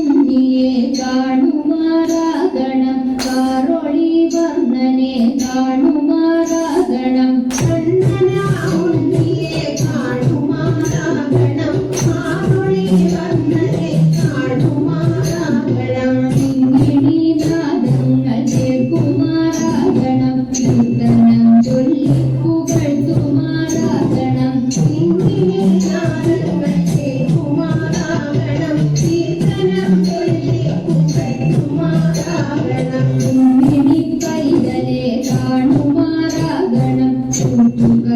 ഉണ്ണിയെ കാണുമാറാകണം കാറൊളി വർണ്ണനെ കാണുമാറാകണം ഉണ്ണിയെ കാണുമാറാകണം കാറൊളി വർണ്ണനെ കാണുമാറാകണം കിങ്ങിണി നാദങ്ങൾ കേൾക്കുമാറാകണം കീർത്തനം ചൊല്ലി പുകഴ്ത്തുമാറാകണം കിങ്ങിണി നാദങ്ങൾ കേൾക്കുമാറാകണം കീർത്തനം ചൊല്ലി പുകഴ്ത്തുമാറാകണം കിങ്ങിണി പൈതലെ കാണുമാറാകണം കൂട്ടുകളോരോന്നു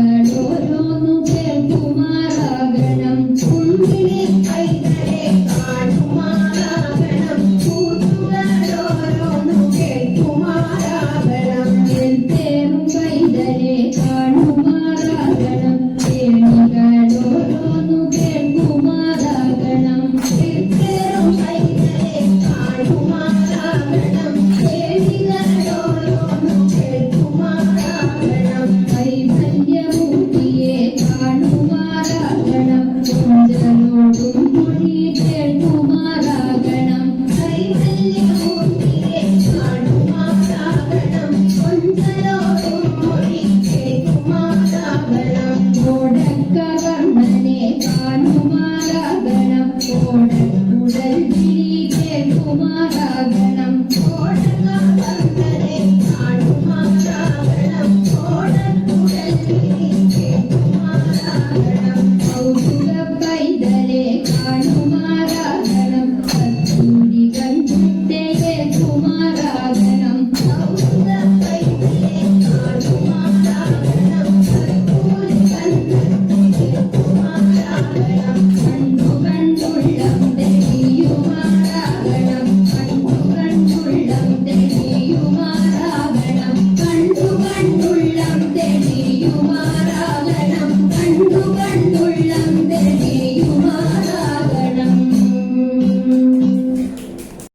കേൾക്കുമാറാകണം കിങ്ങിണി പൈതലെ കാണുമാറാകണം കൂട്ടുകളോരോന്നു കേൾക്കുമാറാകണം തേറും പൈതലെ കാണുമാറാകണം കേണികളോരോന്നു കേൾക്കുമാറാകണം തേറും പൈതലെ കാണുമാറാകണം കേണികളോരോന്നു കേൾക്കുമാറാകണം കൈവല്യമൂർത്തിയെ കാണുമാറാകണം കൊഞ്ചലോടും മൊഴി കേൾക്കുമാറാകണം കൈവല്യമൂർത്തിയെ കാണുമാറാകണം കൊഞ്ചലോടും മൊഴി കേൾക്കുമാറാകണം കോടക്കവർണ്ണനെ കാണുമാറാകണം കോടക്കുഴൽ